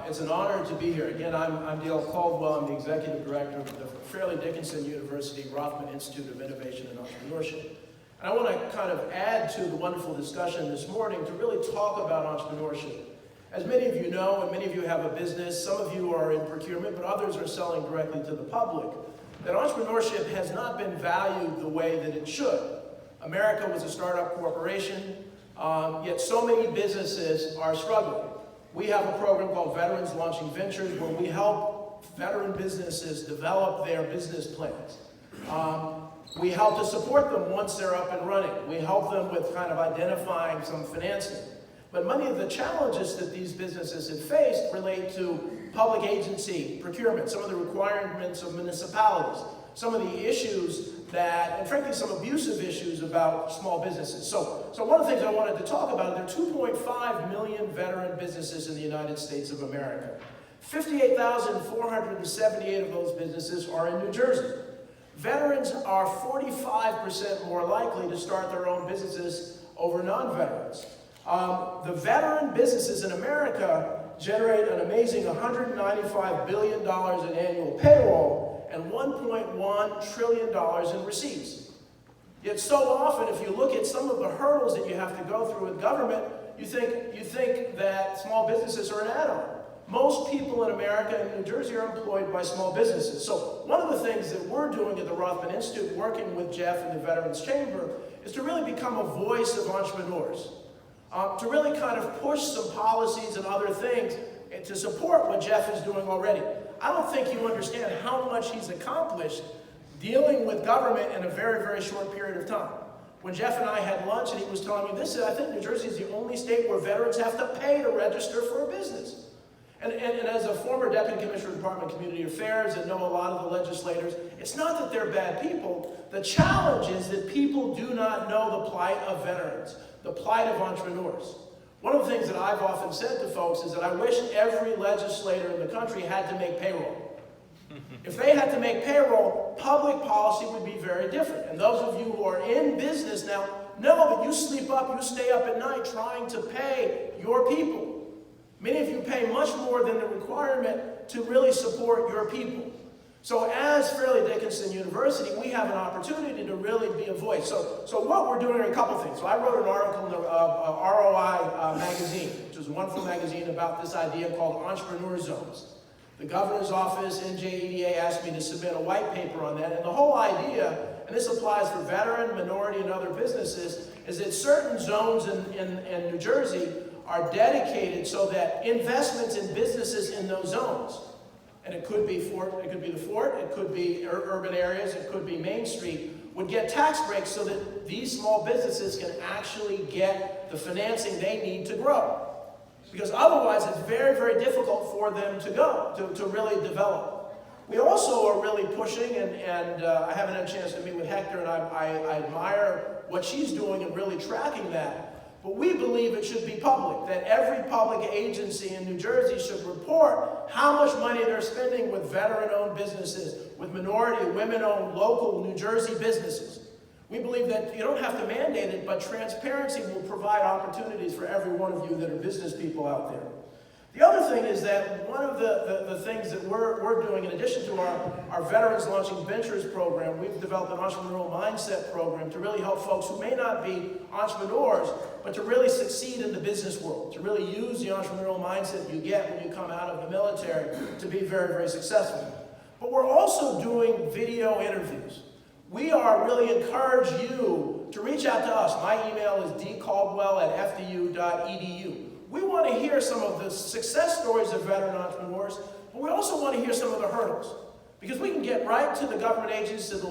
It's an honor to be here. Again, I'm Dale Caldwell. I'm the Executive Director of the Fairleigh Dickinson University Rothman Institute of Innovation and Entrepreneurship. And I want to kind of add to the wonderful discussion this morning to really talk about entrepreneurship. As many of you know, and many of you have a business, some of you are in procurement, but others are selling directly to the public, that entrepreneurship has not been valued the way that it should. America was a startup corporation, yet so many businesses are struggling. We have a program called Veterans Launching Ventures where we help veteran businesses develop their business plans. We help to support them once they're up and running. We help them with kind of identifying some financing. But many of the challenges that these businesses have faced relate to public agency procurement, some of the requirements of municipalities, some of the issues that, and frankly, some abusive issues about small businesses. So one of the things I wanted to talk about, there are 2.5 million veteran businesses in the United States of America. 58,478 of those businesses are in New Jersey. Veterans are 45% more likely to start their own businesses over non-veterans. The veteran businesses in America generate an amazing $195 billion in annual payroll and $1.1 trillion in receipts. Yet so often, if you look at some of the hurdles that you have to go through with government, you think that small businesses are an add-on. Most people in America and New Jersey are employed by small businesses. So one of the things that we're doing at the Rothman Institute, working with Jeff and the Veterans Chamber, is to really become a voice of entrepreneurs. To really kind of push some policies and other things and to support what Jeff is doing already. I don't think you understand how much he's accomplished dealing with government in a very, very short period of time. When Jeff and I had lunch and he was telling me this, I think New Jersey is the only state where veterans have to pay to register for a business. And as a former Deputy Commissioner of the Department of Community Affairs and know a lot of the legislators, it's not that they're bad people. The challenge is that people do not know the plight of veterans, the plight of entrepreneurs. One of the things that I've often said to folks is that I wish every legislator in the country had to make payroll. If they had to make payroll, public policy would be very different. And those of you who are in business now know that you sleep up, you stay up at night trying to pay your people. Many of you pay much more than the requirement to really support your people. So as Fairleigh Dickinson University, we have an opportunity to really be a voice. So what we're doing are a couple things. So I wrote an article in the ROI magazine, which is a wonderful magazine about this idea called Entrepreneur Zones. The governor's office, NJEDA, asked me to submit a white paper on that. And the whole idea, and this applies for veteran, minority, and other businesses, is that certain zones in New Jersey are dedicated so that investments in businesses in those zones, and it could be the Fort, it could be urban areas, it could be Main Street, would get tax breaks so that these small businesses can actually get the financing they need to grow. Because otherwise it's very, very difficult for them to really develop. We also are really pushing, and I haven't had a chance to meet with Hector, and I admire what she's doing and really tracking that. But we believe it should be public, that every public agency in New Jersey should report how much money they're spending with veteran-owned businesses, with minority, women-owned, local New Jersey businesses. We believe that you don't have to mandate it, but transparency will provide opportunities for every one of you that are business people out there. The other thing is that one of the things that we're doing, in addition to our Veterans Launching Ventures program, we've developed an entrepreneurial mindset program to really help folks who may not be entrepreneurs, but to really succeed in the business world, to really use the entrepreneurial mindset you get when you come out of the military to be very, very successful. But we're also doing video interviews. We are really encourage you to reach out to us. My email is dcaldwell@fdu.edu. We want to hear some of the success stories of veteran entrepreneurs, but we also want to hear some of the hurdles. Because we can get right to the government agencies, to the